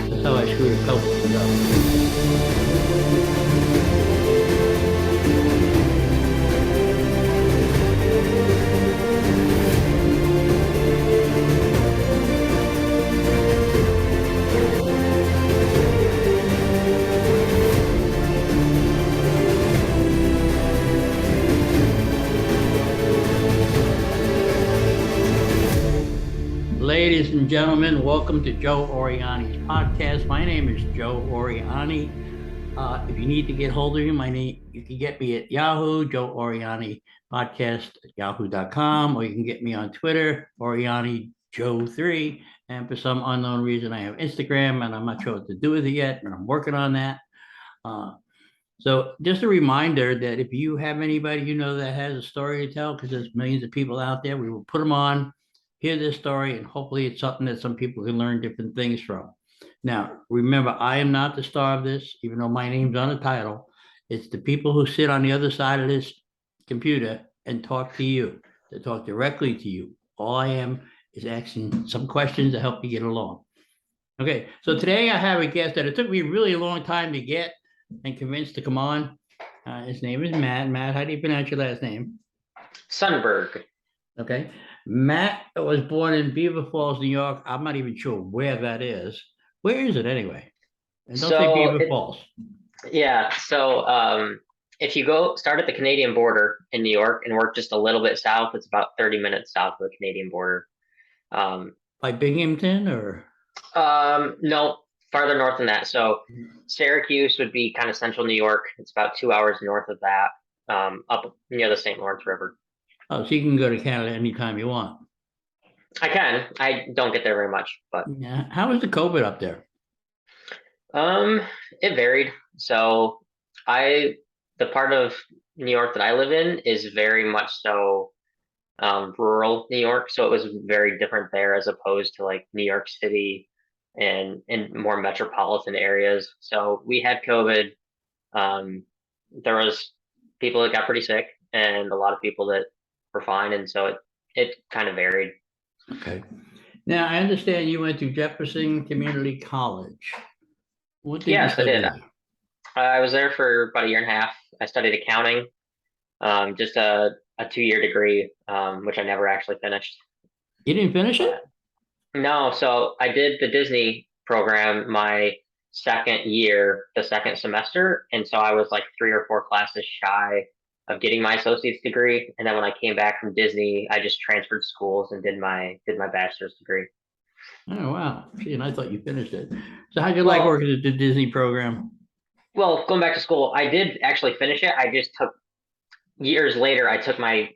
That's how I screwed a couple of them up. Ladies and gentlemen, welcome to Joe Oriani's podcast. My name is Joe Oriani. If you need to get hold of me, you can get me at Yahoo, Joe Oriani podcast at yahoo.com, or you can get me on Twitter, Oriani Joe3. And for some unknown reason, I have Instagram, and I'm not sure what to do with it yet, but I'm working on that. So just a reminder that if you have anybody you know that has a story to tell, because there's millions of people out there, we will put them on, hear this story, and hopefully it's something that some people can learn different things from. Now, remember, I am not the star of this, even though my name's on the title. It's the people who sit on the other side of this computer and talk to you, that talk directly to you. All I am is asking some questions to help you get along. Okay, so today I have a guest that it took me a really long time to get and convinced to come on. His name is Matt. Matt, how do you pronounce your last name? Sundberg. Okay. Matt was born in Beaver Falls, New York. I'm not even sure where that is. Where is it anyway? And don't say Beaver Falls. Yeah. So if you start at the Canadian border in New York and work just a little bit south, it's about 30 minutes south of the Canadian border. By Binghamton or? No, farther north than that. So Syracuse would be kind of central New York. It's about 2 hours north of that, up near the St. Lawrence River. Oh, so you can go to Canada anytime you want. I can. I don't get there very much, but yeah. How is the COVID up there? It varied. So the part of New York that I live in is very much so rural New York. So it was very different there as opposed to like New York City and more metropolitan areas. So we had COVID. There was people that got pretty sick and a lot of people that were fine. And so it kind of varied. Okay. Now I understand you went to Jefferson Community College. What did you study there? I was there for about a year and a half. I studied accounting, just a 2-year degree, which I never actually finished. You didn't finish it? No. So I did the Disney program my second year, the second semester. And so I was like 3 or 4 classes shy of getting my associate's degree. And then when I came back from Disney, I just transferred schools and did my bachelor's degree. Oh, wow. Gee, and I thought you finished it. So how'd you like working at the Disney program? Well, going back to school, I did actually finish it. I just took, years later, I took my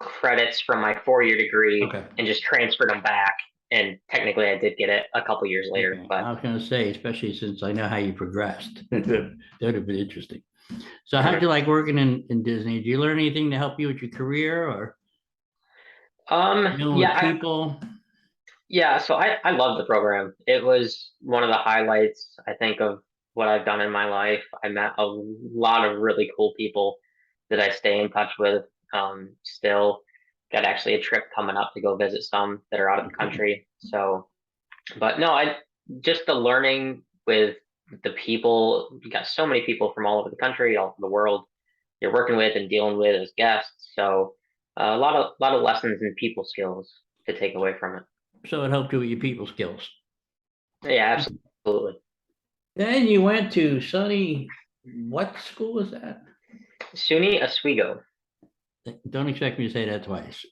credits from my 4-year degree and just transferred them back. And technically I did get it a couple years later. Okay. But I was going to say, especially since I know how you progressed, that would have been interesting. So how'd you like working in Disney? Did you learn anything to help you with your career or dealing with people? So I love the program. It was one of the highlights, I think, of what I've done in my life. I met a lot of really cool people that I stay in touch with. Still got actually a trip coming up to go visit some that are out of the country. So, but no, just the learning with the people. You got so many people from all over the country, all over the world you're working with and dealing with as guests. So a lot of lessons and people skills to take away from it. So it helped you with your people skills. Yeah, absolutely. Then you went to SUNY, what school was that? SUNY Oswego. Don't expect me to say that twice.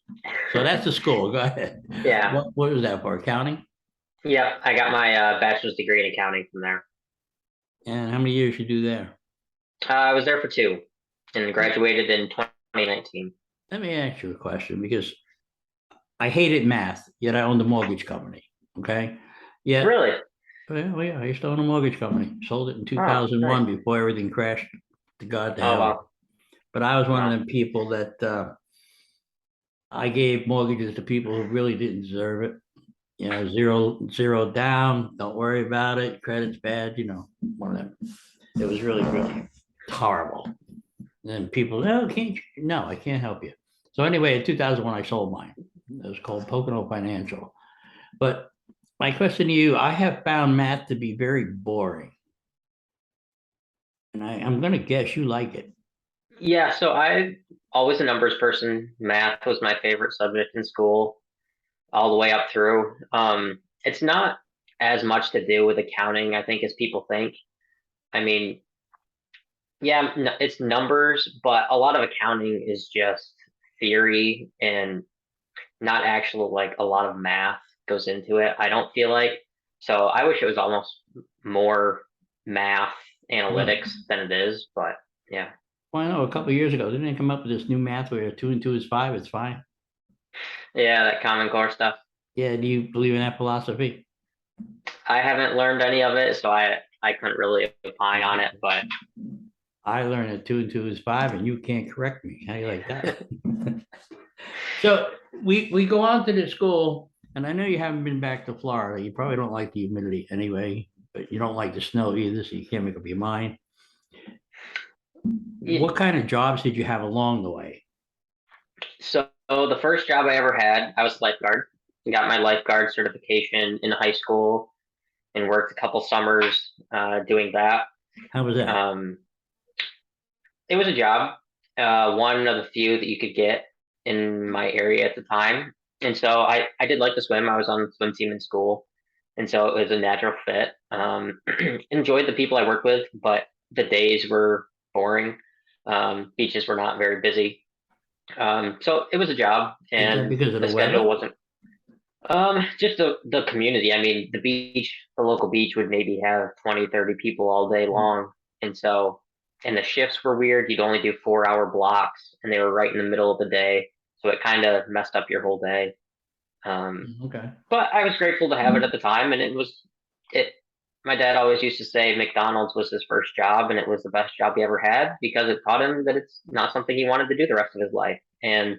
So that's the school. Go ahead. Yeah. What was that for? Accounting? Yeah, I got my bachelor's degree in accounting from there. And how many years you do there? I was there for 2 and graduated in 2019. Let me ask you a question because I hated math, yet I owned a mortgage company. Okay. Yeah. Really? Well, yeah, I used to own a mortgage company. Sold it in 2001 before everything crashed to God to hell. Wow. but I was one of Wow. them people that I gave mortgages to people who really didn't deserve it. You know, zero down, don't worry about it. Credit's bad, one of them. It was really, really horrible. And then people, no, can't you? No, I can't help you. So anyway, in 2001, I sold mine. It was called Pocono Financial. But my question to you, I have found math to be very boring. And I'm going to guess you like it. Yeah, so I always a numbers person. Math was my favorite subject in school, all the way up through. It's not as much to do with accounting, I think, as people think. I mean, yeah, it's numbers, but a lot of accounting is just theory and not actual, like a lot of math goes into it. I don't feel like. So I wish it was almost more math Really? analytics than it is, but yeah. Well, I know a couple of years ago, didn't they come up with this new math where 2 and 2 is 5? It's fine. Yeah, that Common Core stuff. Yeah, do you believe in that philosophy? I haven't learned any of it, so I couldn't really opine on it, but I learned that 2 and 2 is 5, and you can't correct me. How do you like that? So we go on to the school, and I know you haven't been back to Florida. You probably don't like the humidity anyway, but you don't like the snow either, so you can't make up your mind. yeah. What kind of jobs did you have along the way? So the first job I ever had, I was lifeguard. Got my lifeguard certification in high school and worked a couple summers doing that. How was that? Um, it was a job, one of the few that you could get in my area at the time. And so I did like to swim. I was on the swim team in school. And so it was a natural fit. Enjoyed the people I worked with, but the days were boring. Beaches were not very busy. So it was a job, Is that and because of the the schedule weather? wasn't. Just the community. I mean, the beach, the local beach would maybe have 20, 30 people all day long. And so, and the shifts were weird. You'd only do 4 hour blocks and they were right in the middle of the day. So it kind of messed up your whole day. Um, Okay. but I was grateful to have it at the time. And it, my dad always used to say McDonald's was his first job and it was the best job he ever had because it taught him that it's not something he wanted to do the rest of his life. And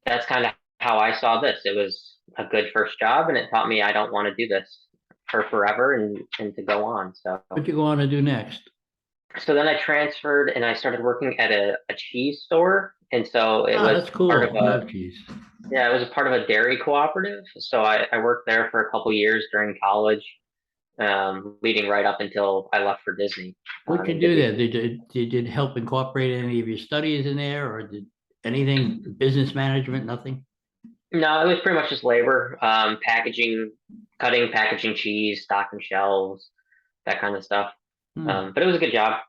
that's kind of how I saw this. It was a good first job, and it taught me I don't want to do this for forever and to go on. So What you go on to do next? so then I transferred and I started working at a cheese store, and so it Oh, was that's part of cool. I a love cheese. yeah, it was a part of a dairy cooperative. So I worked there for a couple years during college, leading right up until I left for Disney What you and did do the there? Did it help incorporate any of your studies in there, or did anything business management? Nothing. no, it was pretty much just labor, packaging, cutting, packaging cheese, stocking shelves, that kind of stuff. Hmm. But it was a good job.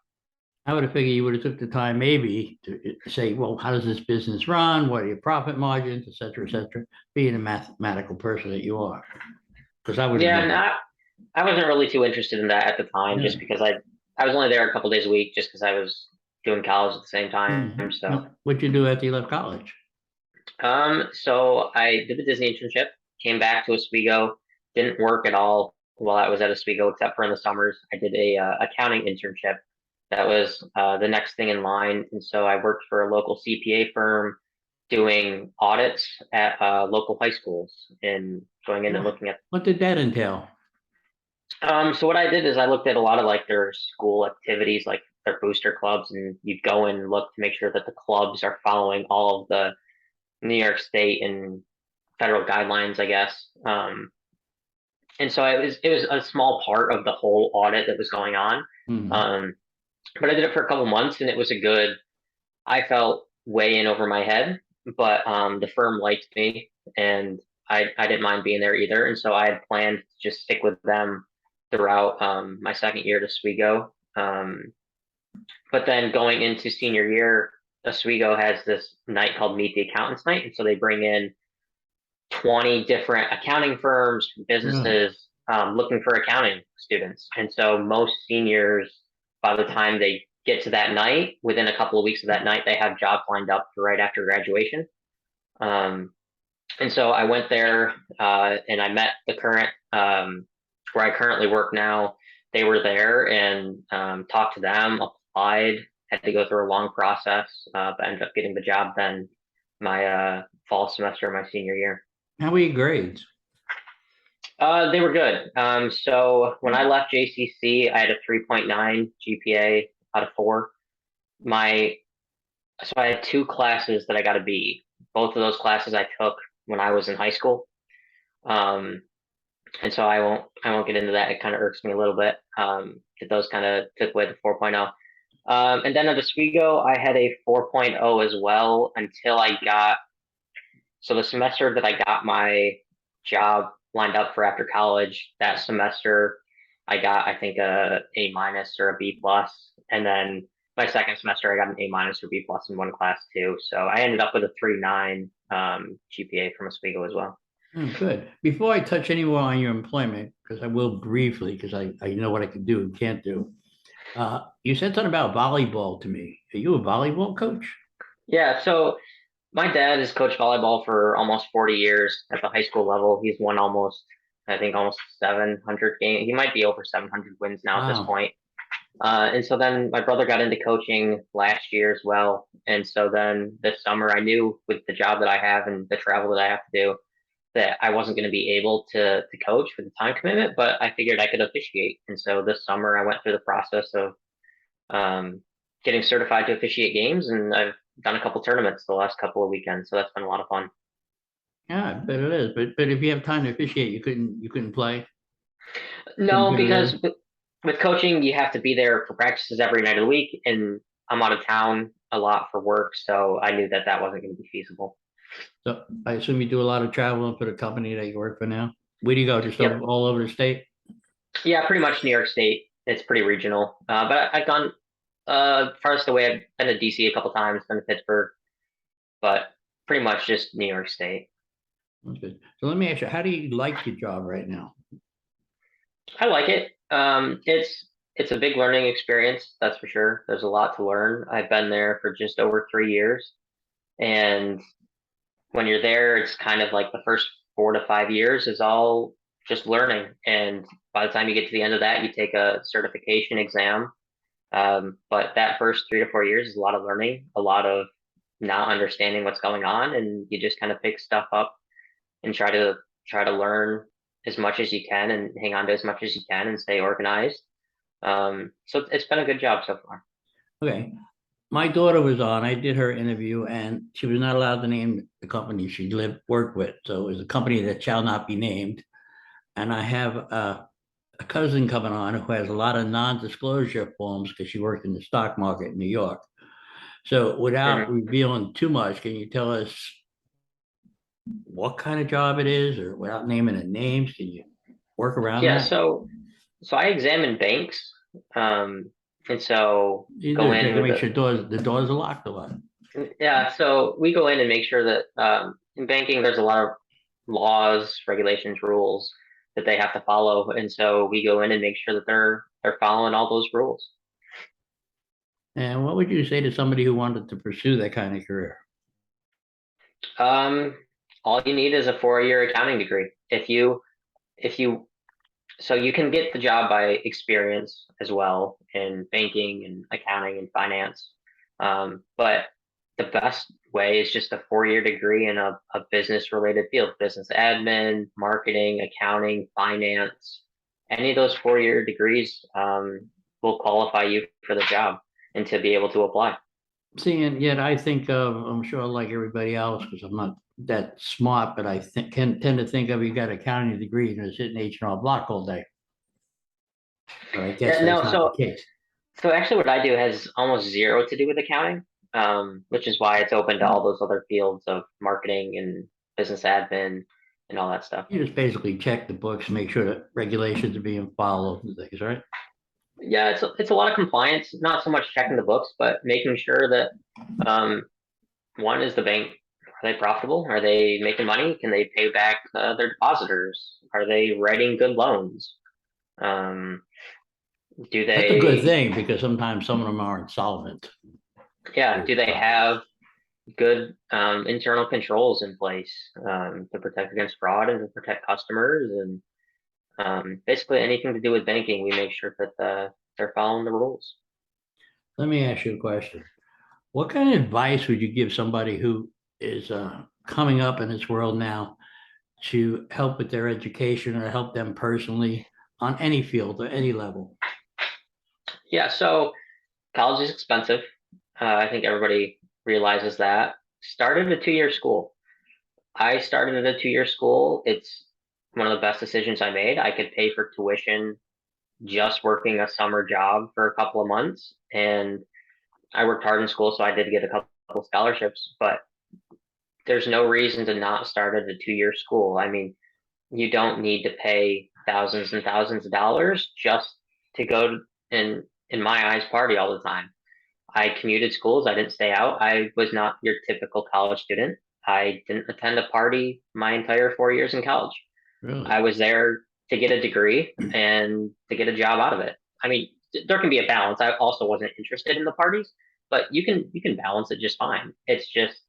I would have figured you would have took the time maybe to say, well, how does this business run? What are your profit margins, et cetera, et cetera, being a mathematical person that you are. Because I would have Yeah, done and that. I wasn't really too interested in that at the time, Yeah. just because I was only there a couple days a week, just because I was doing college at the same time. Hmm. So, No, what'd you do after you left college? so I did the Disney internship, came back to Oswego, didn't work at all while I was at Oswego, except for in the summers. I did a accounting internship. That was the next thing in line, and so I worked for a local CPA firm doing audits at local high schools and going in and What, looking at. what did that entail? So what I did is I looked at a lot of like their school activities, like their booster clubs, and you'd go and look to make sure that the clubs are following all of the New York State and federal guidelines, I guess. And so it was a small part of the whole audit that was going on. Hmm. Um, but I did it for a couple months, and it was a good. I felt way in over my head, but the firm liked me, and I didn't mind being there either. And so I had planned to just stick with them throughout my second year at Oswego. But then going into senior year, Oswego has this night called Meet the Accountants Night, and so they bring in 20 different accounting firms, Really? businesses looking for accounting students. And so most seniors, by the time they get to that night, within a couple of weeks of that night, they have jobs lined up for right after graduation. Um, and so I went there and I met the current, where I currently work now. They were there and talked to them, applied. had to go through a long process, but ended up getting the job then my fall semester of my senior year. How were your grades? They were good. So when I left JCC, I had a 3.9 GPA out of 4. My so I had 2 classes that I got a B. Both of those classes I took when I was in high school. Um, and so I won't get into that. It kind of irks me a little bit. That those kind of took away the 4.0. And then at Oswego, I had a 4.0 as well until I got so the semester that I got my job lined up for after college. That semester, I got I think a A minus or a B plus, and then my second semester I got an A minus or B plus in one class too. So I ended up with a 3.9 GPA from Oswego as well. Oh, good. Before I touch any more on your employment, because I will briefly, because I know what I can do and can't do. You said something about volleyball to me. Are you a volleyball coach? Yeah, so my dad has coached volleyball for almost 40 years at the high school level. He's won I think, almost 700 games. He might be over 700 wins now at this Wow. point. And so then my brother got into coaching last year as well. And so then this summer, I knew with the job that I have and the travel that I have to do that I wasn't going to be able to coach for the time commitment, but I figured I could officiate. And so this summer, I went through the process of um, getting certified to officiate games, and I've done a couple tournaments the last couple of weekends. So that's been a lot of fun. Yeah, I bet it is. But if you have time to officiate, you couldn't play. Couldn't No, go to because there. with coaching, you have to be there for practices every night of the week, and I'm out of town a lot for work, so I knew that that wasn't going to be feasible. So I assume you do a lot of traveling for the company that you work for now. Where do you go? Just Yep. all over the state? Yeah, pretty much New York State. It's pretty regional. But I've gone farthest away. I've been to DC a couple times, been to Pittsburgh, but pretty much just New York State. That's good. So let me ask you, how do you like your job right now? I like it. It's a big learning experience, that's for sure. There's a lot to learn. I've been there for just over 3 years, and when you're there, it's kind of like the first 4 to 5 years is all just learning. And by the time you get to the end of that, you take a certification exam. But that first 3 to 4 years is a lot of learning, a lot of not understanding what's going on, and you just kind of pick stuff up and try to learn as much as you can and hang on to as much as you can and stay organized. So it's been a good job so far. Okay. My daughter was on, I did her interview and she was not allowed to name the company she worked with. So it was a company that shall not be named. And I have a cousin coming on who has a lot of non-disclosure forms because she worked in the stock market in New York. So without Mhm. revealing too much, can you tell us what kind of job it is, or without naming the names, can you work around Yeah, that? so I examine banks, um, and so You go do, check in to with make sure the doors are locked a lot. yeah, so we go in and make sure that in banking there's a lot of laws, regulations, rules that they have to follow, and so we go in and make sure that they're following all those rules. And what would you say to somebody who wanted to pursue that kind of career? Um, all you need is a 4-year accounting degree. If you so you can get the job by experience as well in banking and accounting and finance. But the best way is just a 4-year degree in a business related field, business admin, marketing, accounting, finance. Any of those 4-year degrees will qualify you for the job and to be able to apply. See, and yet I think of, I'm sure like everybody else, because I'm not that smart, but I think can tend to think of you got a accounting degree and you're sitting H&R Block all day. But I guess Yeah, that's no, not the so case. So actually, what I do has almost zero to do with accounting, which is why it's open to all those other fields of marketing and business admin and all that stuff. You just basically check the books, make sure that regulations are being followed and things, right? Yeah, it's a lot of compliance, not so much checking the books, but making sure that um, one is the bank. Are they profitable? Are they making money? Can they pay back their depositors? Are they writing good loans? Um, do That's a good they, thing because sometimes some of them are insolvent. yeah, do they have good internal controls in place to protect against fraud and to protect customers and basically anything to do with banking. We make sure that they're following the rules. Let me ask you a question. What kind of advice would you give somebody who is coming up in this world now to help with their education or help them personally on any field or any level? Yeah, so college is expensive. I think everybody realizes that. Started a 2-year school. I started at a 2-year school. It's one of the best decisions I made. I could pay for tuition just working a summer job for a couple of months, and I worked hard in school, so I did get a couple scholarships. But there's no reason to not start at a 2-year school. I mean, you don't need to pay thousands and thousands of dollars just to go in my eyes, party all the time. I commuted schools. I didn't stay out. I was not your typical college student. I didn't attend a party my entire 4 years in college. Really? I was there to get a degree and to get a job out of it. I mean, there can be a balance. I also wasn't interested in the parties, but you can balance it just fine. It's just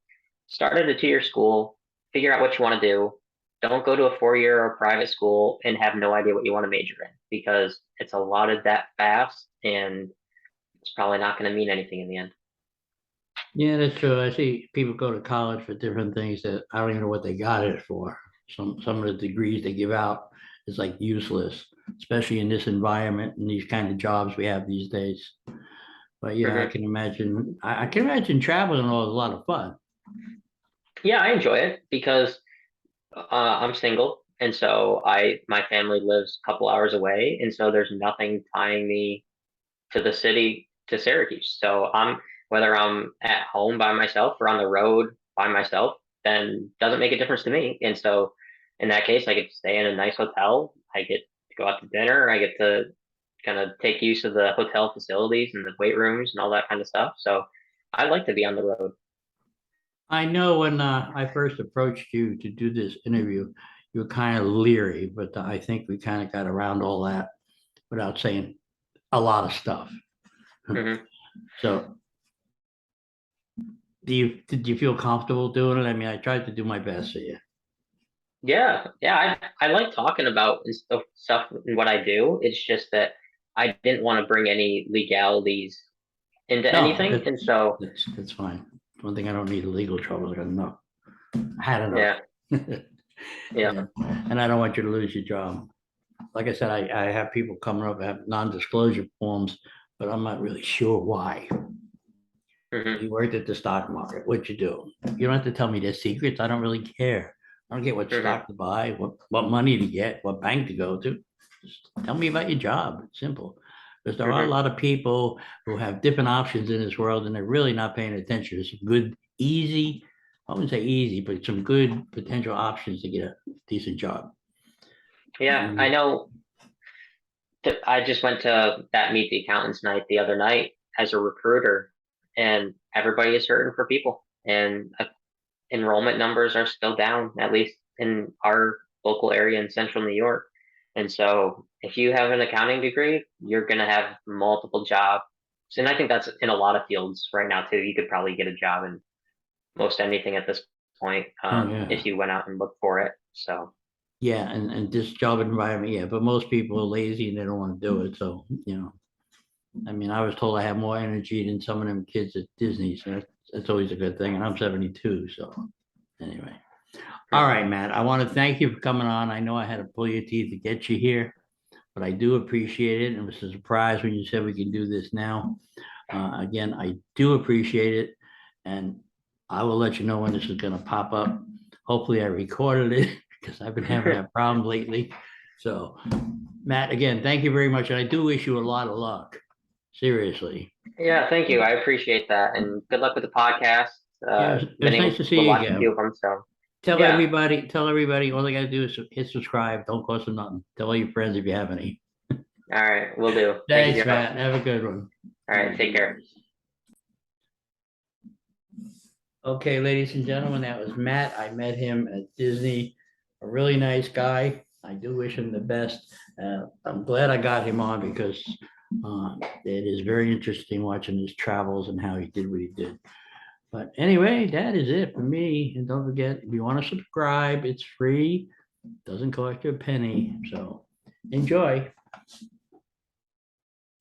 start at a 2-year school, figure out what you want to do. Don't go to a 4-year or private school and have no idea what you want to major in because it's a lot of that fast and it's probably not going to mean anything in the end. Yeah, that's true. I see people go to college for different things that I don't even know what they got it for. Some of the degrees they give out is like useless, especially in this environment and these kind of jobs we have these days. But yeah, I Hmm. can imagine. I can imagine traveling was a lot of fun. Yeah, I enjoy it because I'm single, and so I my family lives a couple hours away, and so there's nothing tying me to the city to Syracuse. So whether I'm at home by myself or on the road by myself, then doesn't make a difference to me. And so in that case, I get to stay in a nice hotel. I get to go out to dinner. I get to kind of take use of the hotel facilities and the weight rooms and all that kind of stuff. So I like to be on the road. I know when I first approached you to do this interview, you were kind of leery, but I think we kind of got around all that without saying a lot of stuff. Hmm. So, did you feel comfortable doing it? I mean, I tried to do my best for you. Yeah, yeah, I like talking about and stuff and what I do. It's just that I didn't want to bring any legalities into No, anything, and so that's fine. One thing I don't need legal trouble. I got enough. I had enough. yeah, yeah. Yeah, and I don't want you to lose your job. Like I said, I have people coming up have non-disclosure forms, but I'm not really sure why. Hmm. You worked at the stock market. What'd you do? You don't have to tell me their secrets. I don't really care. I don't care what Hmm. stock to buy, what money to get, what bank to go to. Just tell me about your job. It's simple. Because there are a Hmm. lot of people who have different options in this world and they're really not paying attention. There's some good, easy, I wouldn't say easy, but some good potential options to get a decent job. Yeah, I And know that I just went to that Meet the Accountants night the other night as a recruiter, and everybody is hurting for people, and enrollment numbers are still down, at least in our local area in central New York. And so, if you have an accounting degree, you're going to have multiple jobs. And I think that's in a lot of fields right now, too. You could probably get a job in most anything at this point oh if yeah. you went out and looked for it. So, Yeah, and this job environment, yeah, but most people are lazy and they don't want to do it. So, I mean, I was told I have more energy than some of them kids at Disney, so that's always a good thing. And I'm 72, so anyway. All mhm. right, Matt. I want to thank you for coming on. I know I had to pull your teeth to get you here, but I do appreciate it. It was a surprise when you said we can do this now. Again, I do appreciate it, and I will let you know when this is going to pop up. Hopefully, I recorded it because I've been having that problem lately. So, Matt, again, thank you very much, and I do wish you a lot of luck. Seriously. Yeah, thank you. I appreciate that. And good luck with the podcast. Yeah, it Been was able nice to to see you watch a few again. of them. So, yeah. Tell everybody, all they gotta do is hit subscribe. Don't cost them nothing. Tell all your friends if you have any. All right. Will do. Thank you, Thanks, Joe. Matt. Have a good one. All right. Take care. Okay, ladies and gentlemen, that was Matt. I met him at Disney. A really nice guy. I do wish him the best. I'm glad I got him on because it is very interesting watching his travels and how he did what he did. But anyway, that is it for me. And don't forget, if you want to subscribe, it's free. Doesn't cost you a penny. So enjoy.